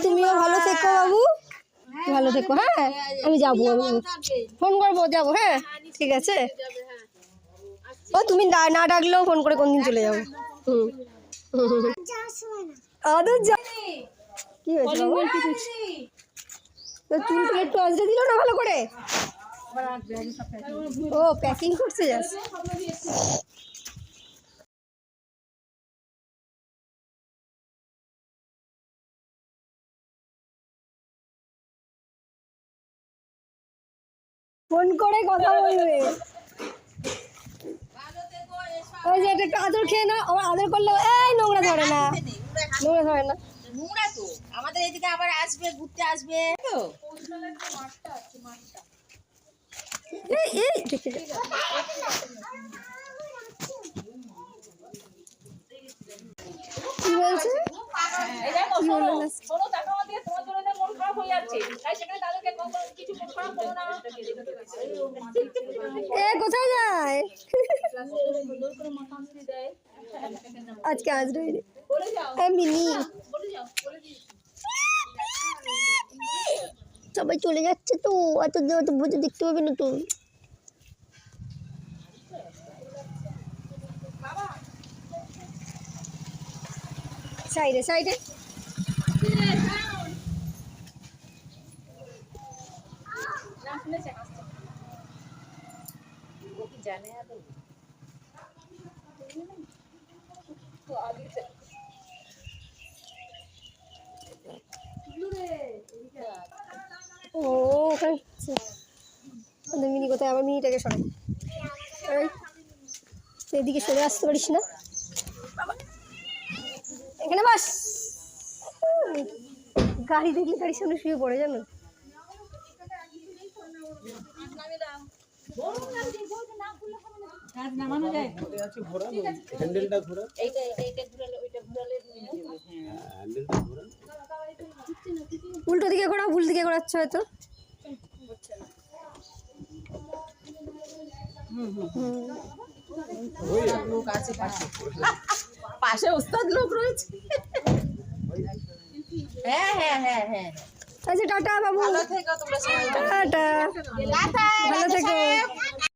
তুমিও ভালো থেকো বাবু, ভালো থেকো। হ্যাঁ আমি যাবো, ফোন করবো, যাবো। হ্যাঁ ঠিক আছে। ও তুমি না ডাকলেও ফোন করে কোনদিন চলে যাবো। কি হয়েছে চুলটা একটু আজরে দিল না ভালো করে? ও প্যাকিং করছে যাচ্ছে। ফোন করে কথা বলবে। ওই যে একটু আদর খেয়ে না, আমার আদর করলে এই নোংরা ধরে না, নোংরা ধরে না। নোংরা তো আমাদের এদিকে আবার আসবে, ঘুরতে আসবে তো। এই দেখে কি বলছে? কোথায় যায় আজকে? আসবে মিনি, সবাই চলে যাচ্ছে তো, এত বুঝে দেখতে পাবে না তো। সাইডে সাইডে ও ওখানে মিনি কোথায়? আবার মিনিটাকে সরাই, এদিকে সরে আসতে পারিস না, এখানে বাস। গাড়ি দেখলে গাড়ির সামনে শুয়ে পড়ে, জানো? উল্টো দিকে ঘোরা, ভুল দিকে ঘোরাচ্ছ হয়তো। লোক আছে পাশে ওস্তাদ লোক রয়েছে। হ্যাঁ হ্যাঁ হ্যাঁ হ্যাঁ আচ্ছা টাটা বাবু, ভালো থেকো তোমরা সবাই। টাটা, ভালো থেকো।